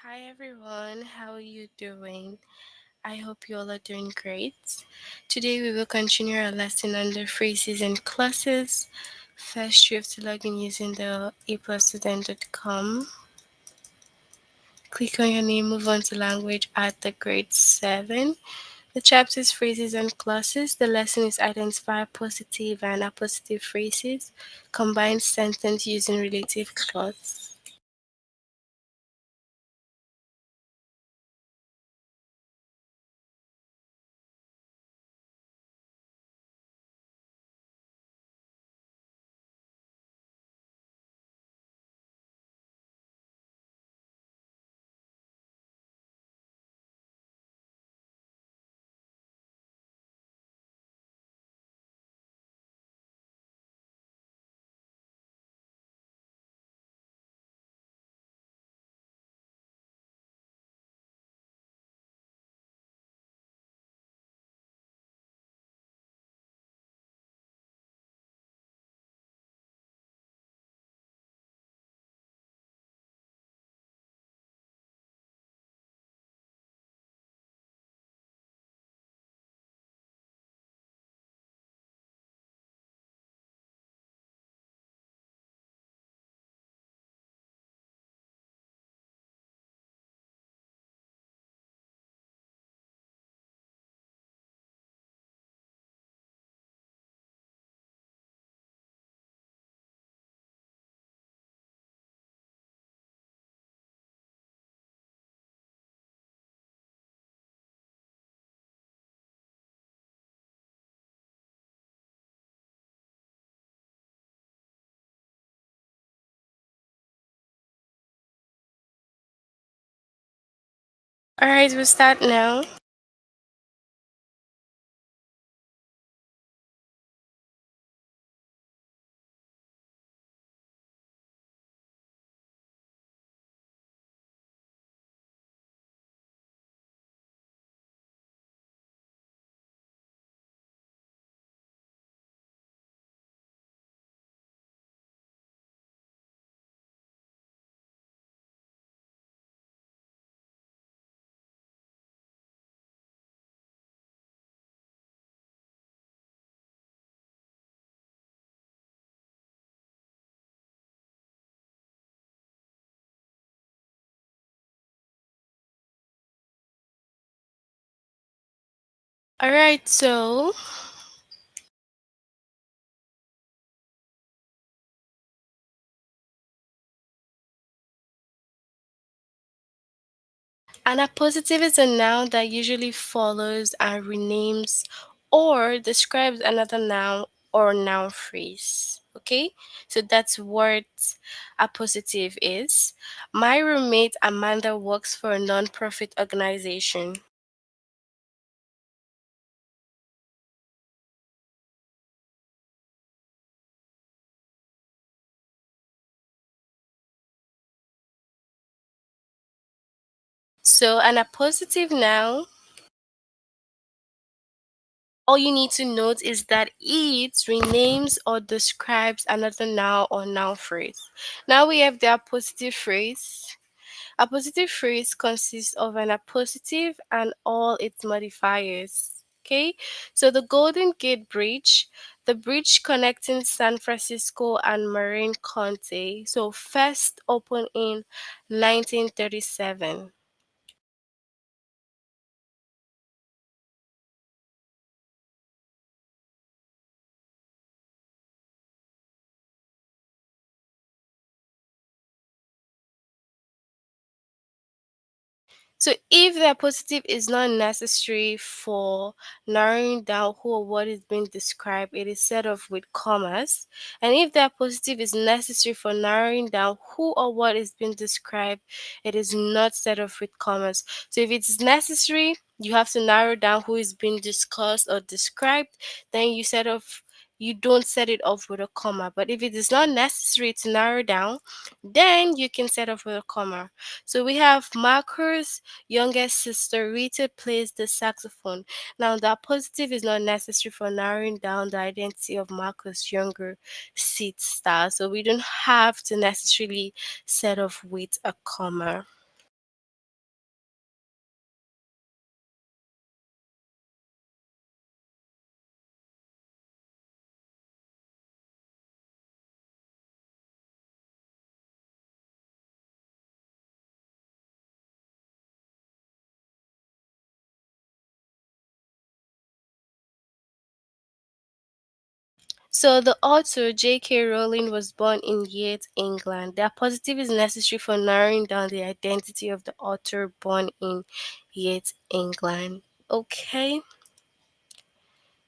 Hi everyone, how are you doing? I hope you all are doing great. Today we will continue our lesson on the phrases and clauses. First, you have to log in using the aplusstudent.com. Click on your name, move on to language at the grade 7. The chapter's phrases and clauses. The lesson is identify positive and appositive phrases. Combine sentence using relative clause. Alright, we'll start now. Alright, so an appositive is a noun that usually follows and renames or describes another noun or noun phrase. Okay, so that's what appositive is. My roommate Amanda works for a non-profit organization. So an appositive noun, all you need to note is that it renames or describes another noun or noun phrase. Now we have the appositive phrase. A positive phrase consists of an appositive and all its modifiers. Okay, so the Golden Gate Bridge, the bridge connecting San Francisco and Marin County, so first opened in 1937. So if the appositive is not necessary for narrowing down who or what is being described, it is set off with commas. And if the appositive is necessary for narrowing down who or what is being described, it is not set off with commas. So if it's necessary, you have to narrow down who is being discussed or described, then you don't set it off with a comma. But if it is not necessary to narrow down, then you can set off with a comma. So we have Marcus youngest sister Rita plays the saxophone. Now, the positive is not necessary for narrowing down the identity of Marcus' younger sister, so we don't have to necessarily set off with a comma. So the author J.K. Rowling was born in Yates, England. The appositive is necessary for narrowing down the identity of the author born in Yates, England. Okay.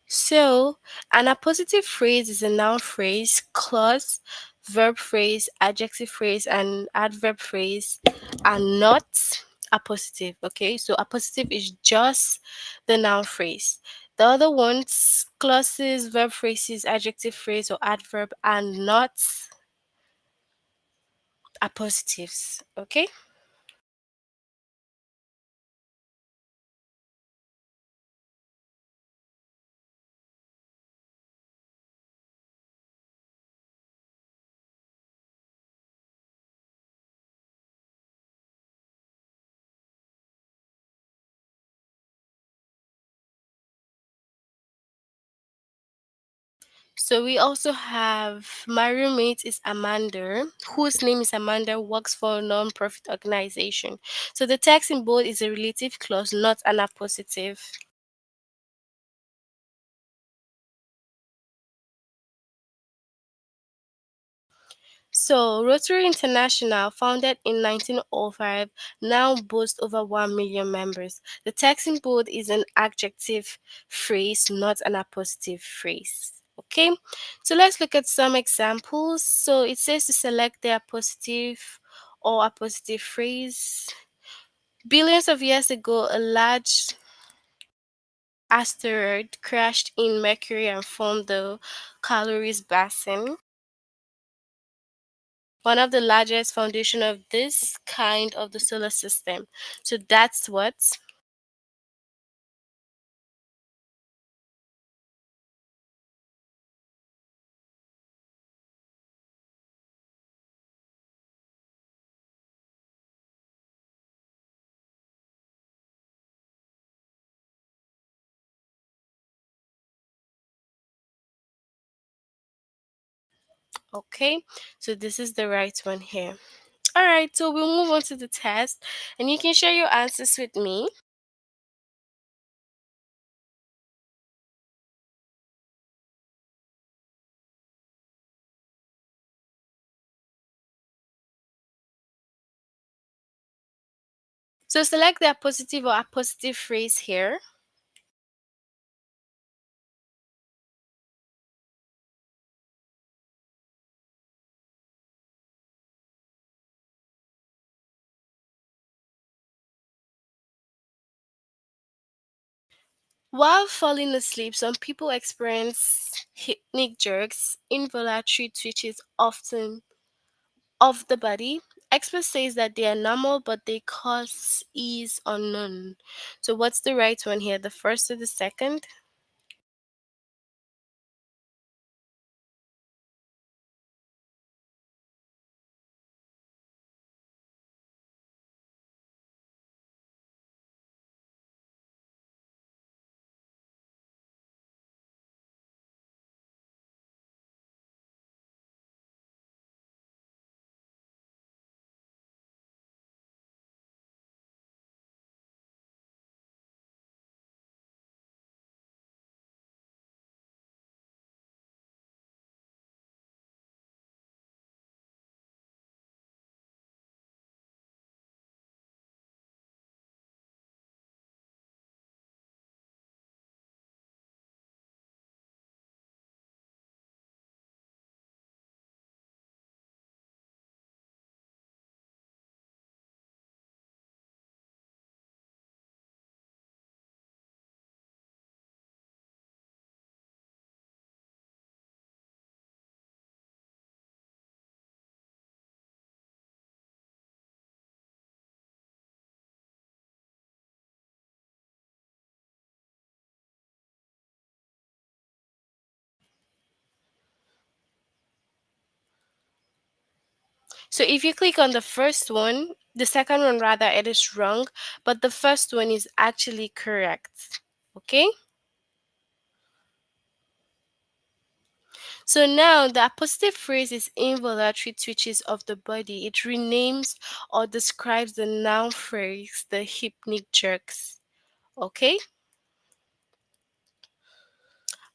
So, an appositive phrase is a noun phrase, clause, verb phrase, adjective phrase, and adverb phrase are not appositive. Okay, so appositive is just the noun phrase. The other ones, clauses, verb phrases, adjective phrase, or adverb, are not appositives. Okay. So we also have my roommate is Amanda, whose name is Amanda, works for a non-profit organization. So the text in bold is a relative clause, not an appositive. So Rotary International, founded in 1905, now boasts over 1 million members. The text in bold is an adjective phrase, not an appositive phrase. Okay, so let's look at some examples. So it says to select the appositive or appositive phrase. Billions of years ago, a large asteroid crashed in Mercury and formed the Calories Basin, one of the largest foundation of this kind of the solar system. So that's what. Okay, so this is the right one here. All right, so we'll move on to the test, and you can share your answers with me. So select the appositive or appositive phrase here. While falling asleep, some people experience hypnic jerks, involuntary twitches often of the body. Expert says that they are normal, but they cause is unknown. So what's the right one here? The first or the second? So if you click on the first one, the second one rather, it is wrong, but the first one is actually correct. Okay? So now the appositive phrase is involuntary twitches of the body. It renames or describes the noun phrase, the hypnic jerks. Okay?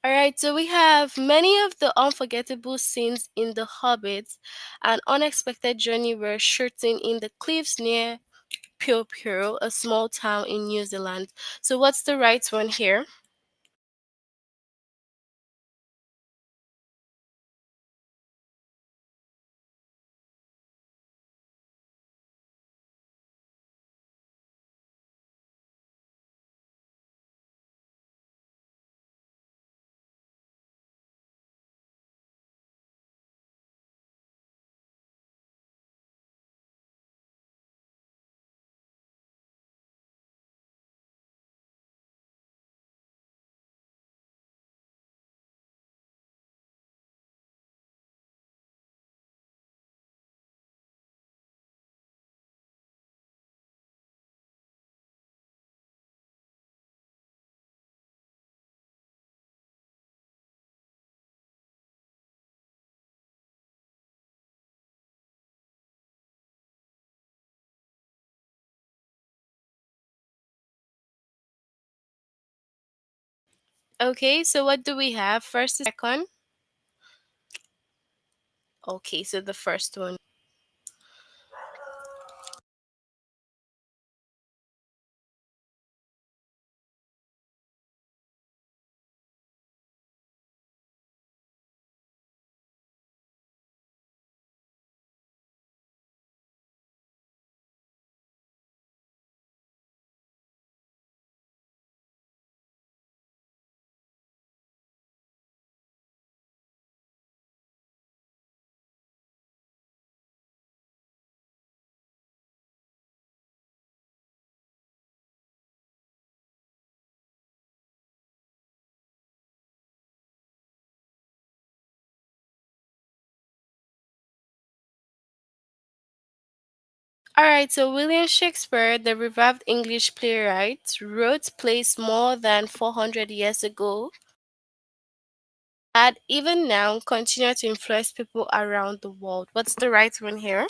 All right, so we have many of the unforgettable scenes in The Hobbit. An unexpected journey were shooting in the cliffs near Pure, a small town in New Zealand. So what's the right one here? Okay, so what do we have? First, second. Okay, so the first one. All right, so William Shakespeare, the revived English playwright, wrote plays more than 400 years ago that even now continue to influence people around the world. What's the right one here?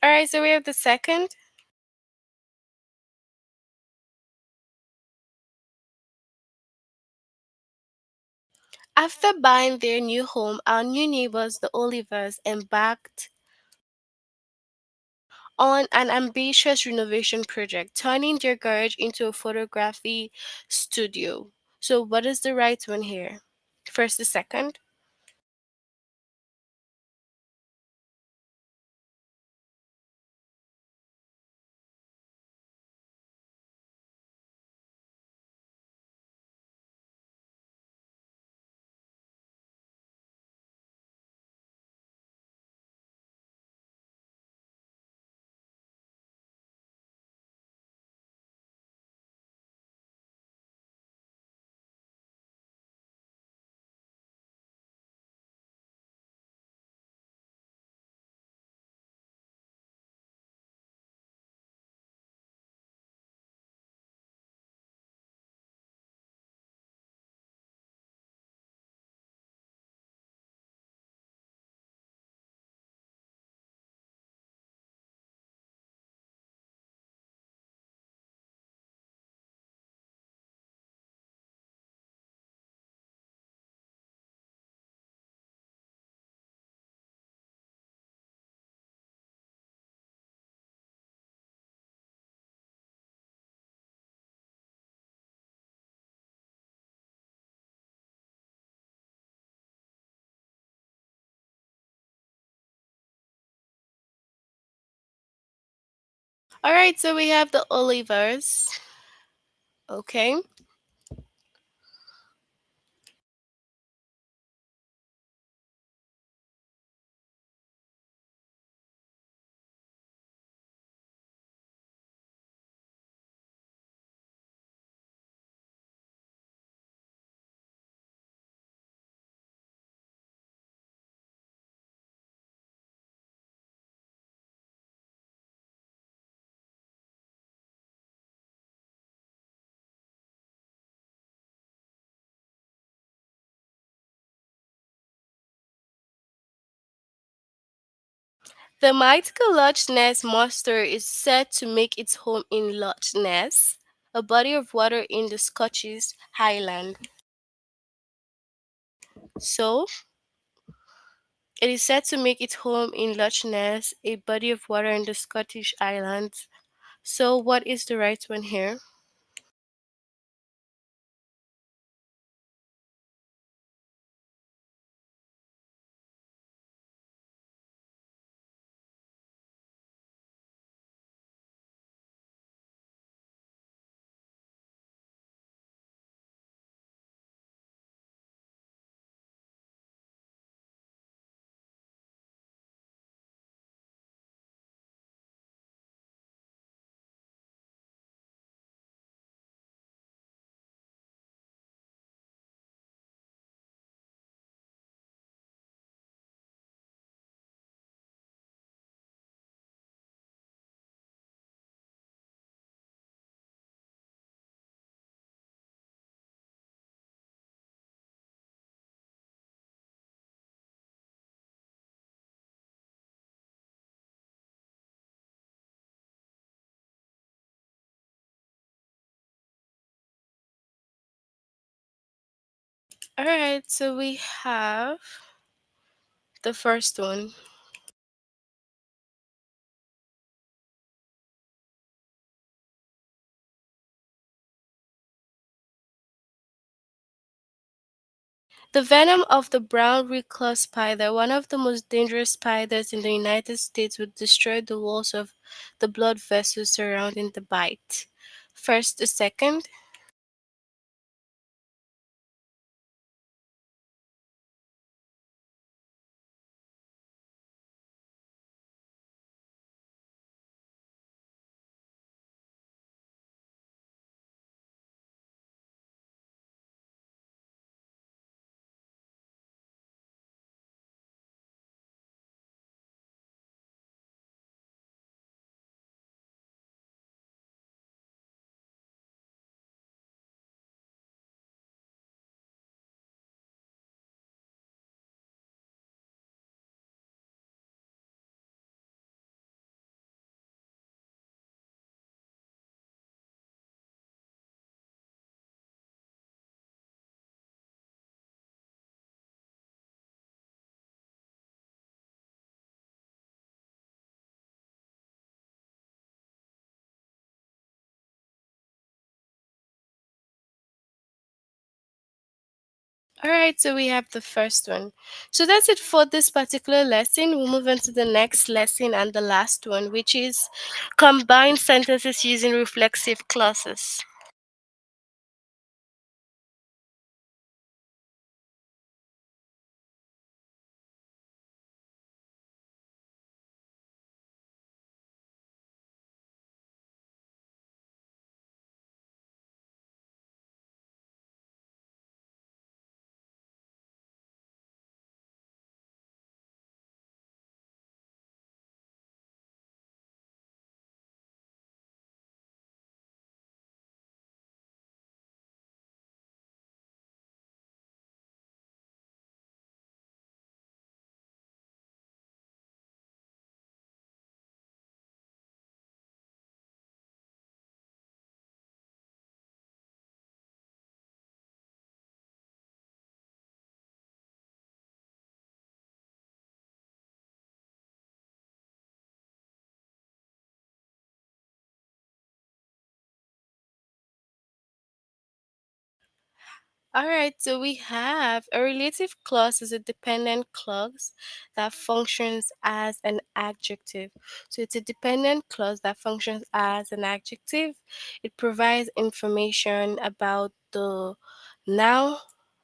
All right, so we have the second. After buying their new home, our new neighbors, the Olivers, embarked on an ambitious renovation project, turning their garage into a photography studio. So, what is the right one here? First, the second. All right, so we have the Olivers. Okay. The mythical Loch Ness monster is said to make its home in Loch Ness, a body of water in the Scottish Highland. So, it is said to make its home in Loch Ness, a body of water in the Scottish Islands. So, what is the right one here? All right, so we have the first one. The venom of the brown recluse spider, one of the most dangerous spiders in the United States, would destroy the walls of the blood vessels surrounding the bite. First, the second. All right, so we have the first one. So that's it for this particular lesson. We'll move on to the next lesson and the last one, which is combine sentences using reflexive clauses. All right, so we have a relative clause is a dependent clause that functions as an adjective. So it's a dependent clause that functions as an adjective. It provides information about the noun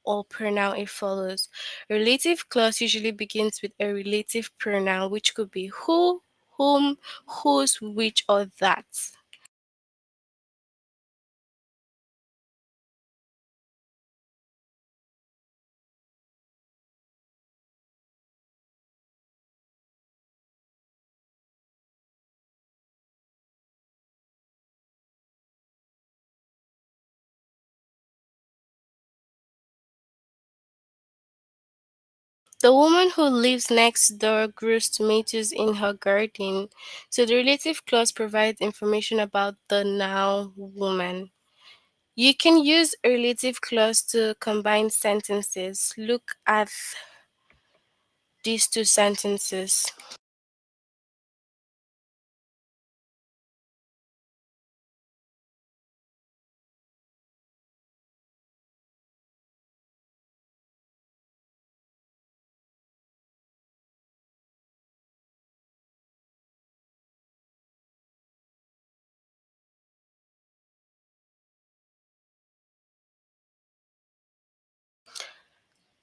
or pronoun it follows. A relative clause usually begins with a relative pronoun, which could be who, whom, whose, which, or that. The woman who lives next door grows tomatoes in her garden. So the relative clause provides information about the noun woman. You can use a relative clause to combine sentences. Look at these two sentences.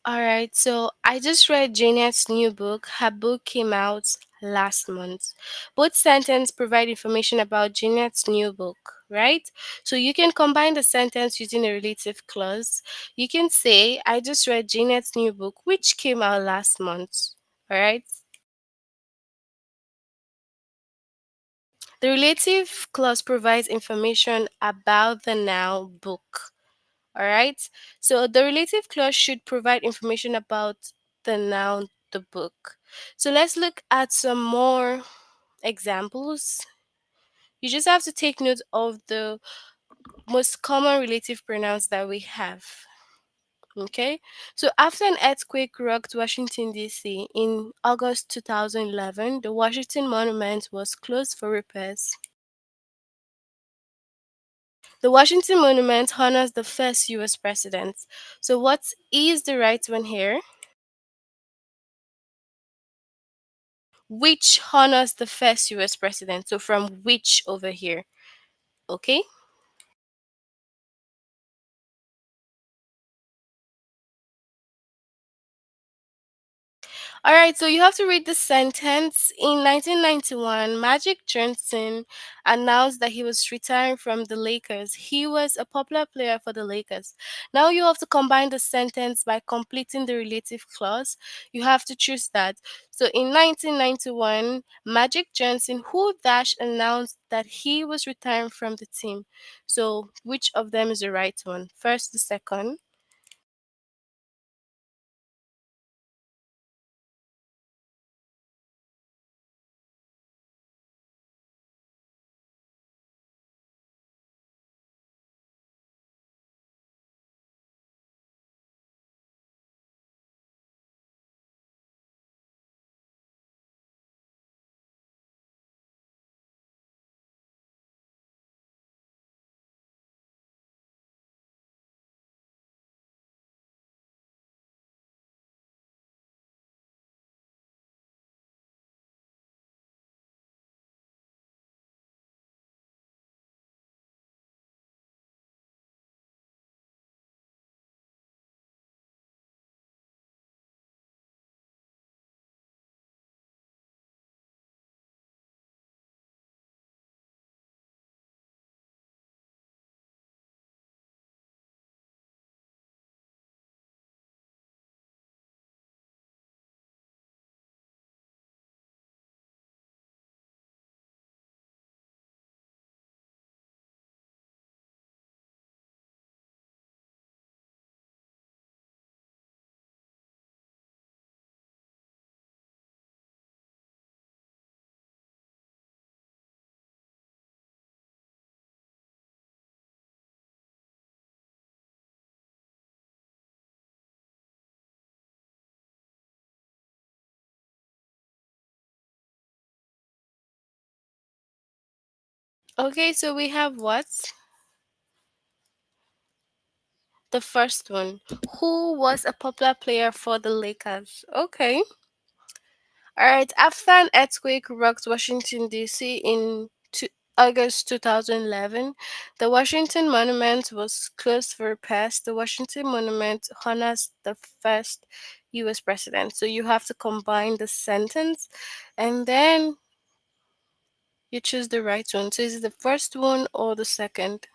All right, so I just read Jane's new book. Her book came out last month. Both sentences provide information about Jane's new book, right? So you can combine the sentence using a relative clause. You can say, I just read Jane's new book, which came out last month. All right. The relative clause provides information about the noun book. All right. So the relative clause should provide information about the noun, the book. So let's look at some more examples. You just have to take note of the most common relative pronouns that we have. Okay. So after an earthquake rocked Washington, D.C. in August 2011, the Washington Monument was closed for repairs. The Washington Monument honors the first US president. So what is the right one here? Which honors the first US president. So from which over here. Okay. All right, so you have to read the sentence. In 1991, Magic Johnson announced that he was retiring from the Lakers. He was a popular player for the Lakers. Now you have to combine the sentence by completing the relative clause. You have to choose that. So in 1991, Magic Johnson, who dash announced that he was retiring from the team. So which of them is the right one? First, the second. Okay, so we have what? The first one. Who was a popular player for the Lakers? Okay. All right. After an earthquake rocked Washington, D.C. in August 2011, the Washington Monument was closed for repairs. The Washington Monument honors the first U.S. president. So you have to combine the sentence and then you choose the right one. So is it the first one or the second?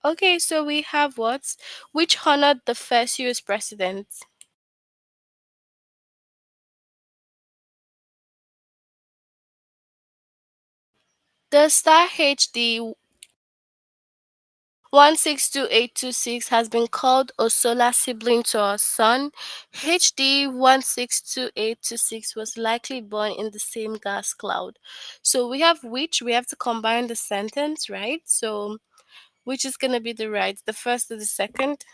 Okay, so we have what? Which honored the first US president? The star HD 162826 has been called a solar sibling to our sun. HD 162826 was likely born in the same gas cloud. So we have which, we have to combine the sentence, right? So which is going to be the right, the first or the second?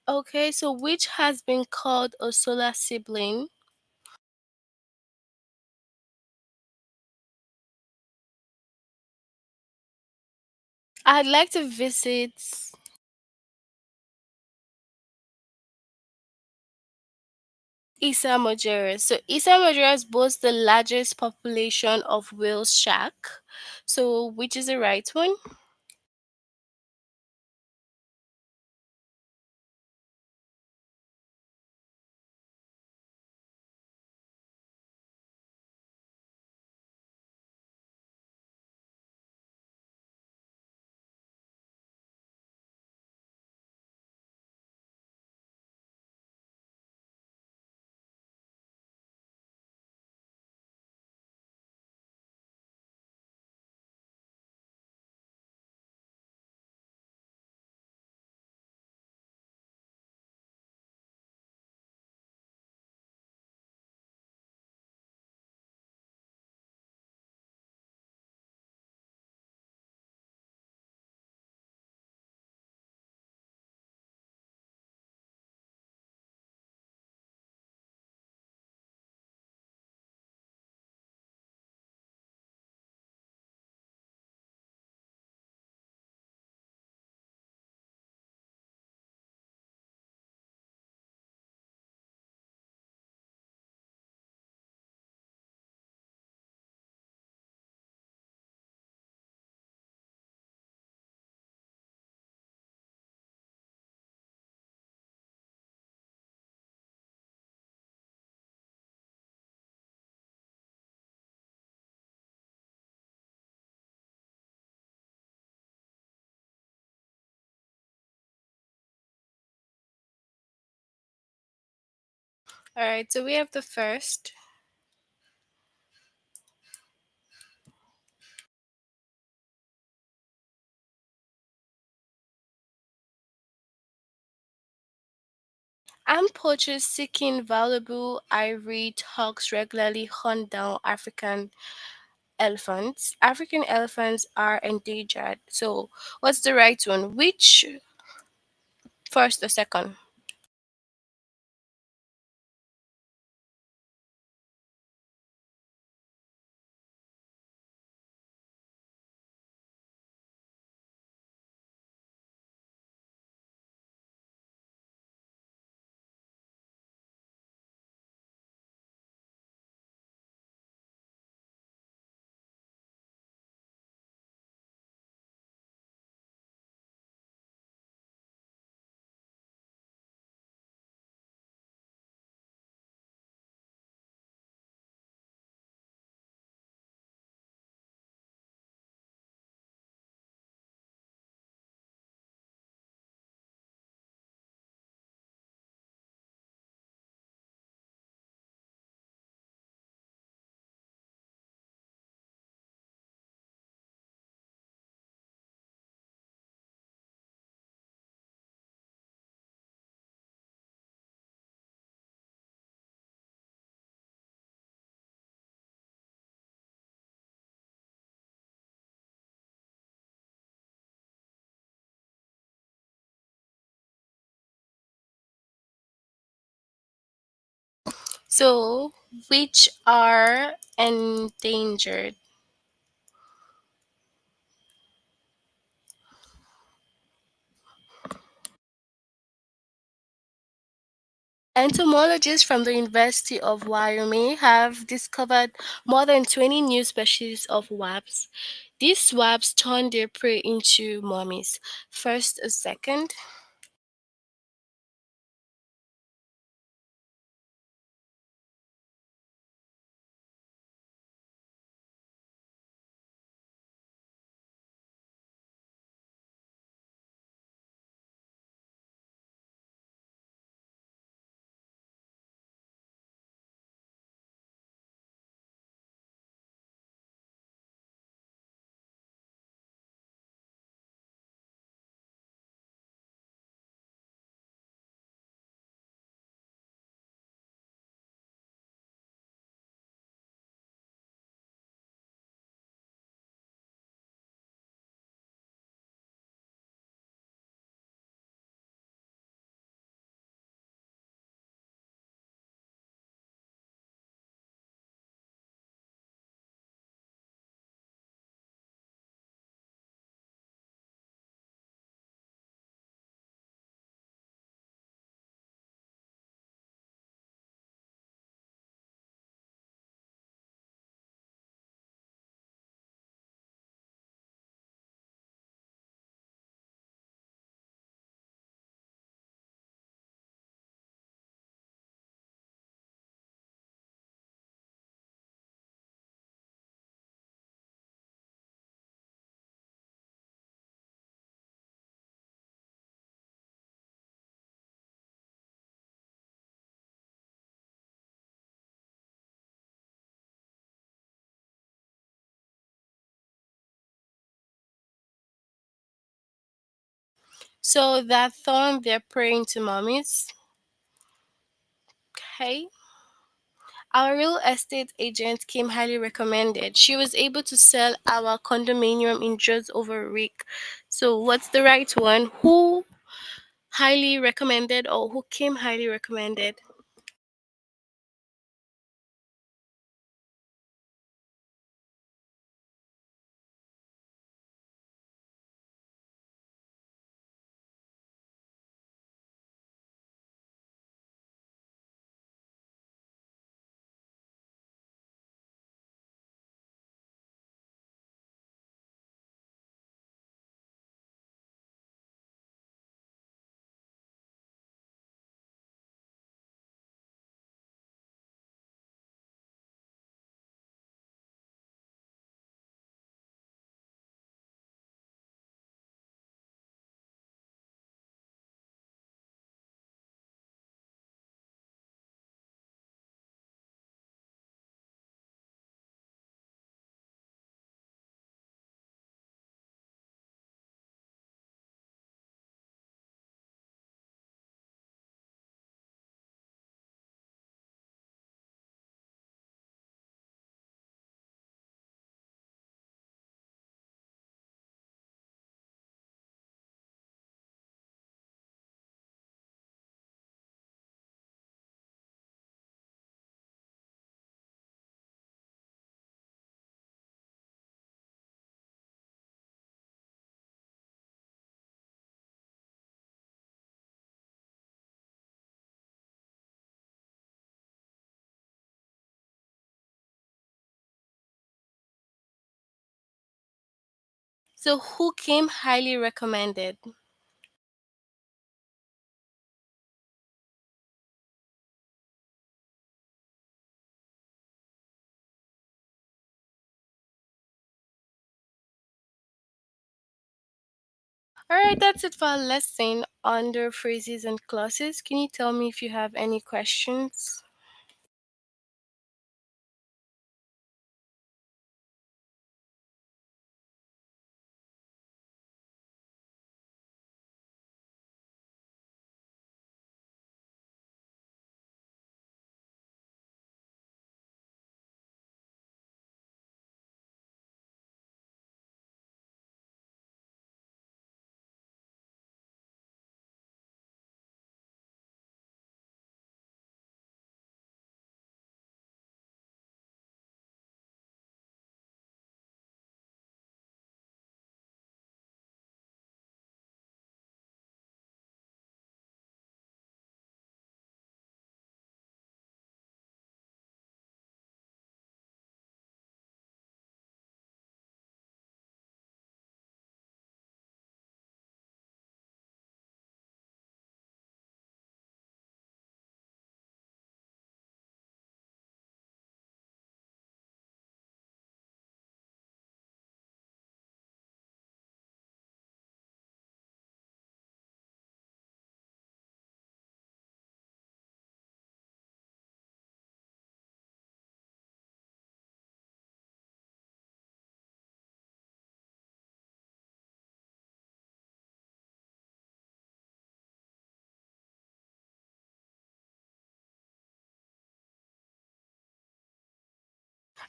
Okay, so which has been called a solar sibling? I'd like to visit Isa Majeres. So Isa Majeres boasts the largest population of whale shark. So which is the right one? All right, so we have the first. Armed poachers seeking valuable ivory hawks regularly hunt down African elephants. African elephants are endangered. So, what's the right one? Which first or second? So, which are endangered? Entomologists from the University of Wyoming have discovered more than 20 new species of wasps. These wasps turn their prey into mummies. First or second? So that thorn they're praying to mummies. Okay. Our real estate agent came highly recommended. She was able to sell our condominium in just over a week. So what's the right one? Who highly recommended or who came highly recommended? So who came highly recommended? Alright, that's it for our lesson under phrases and clauses. Can you tell me if you have any questions?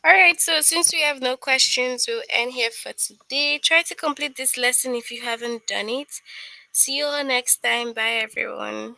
Alright, so since we have no questions, we'll end here for today. Try to complete this lesson if you haven't done it. See you all next time. Bye, everyone.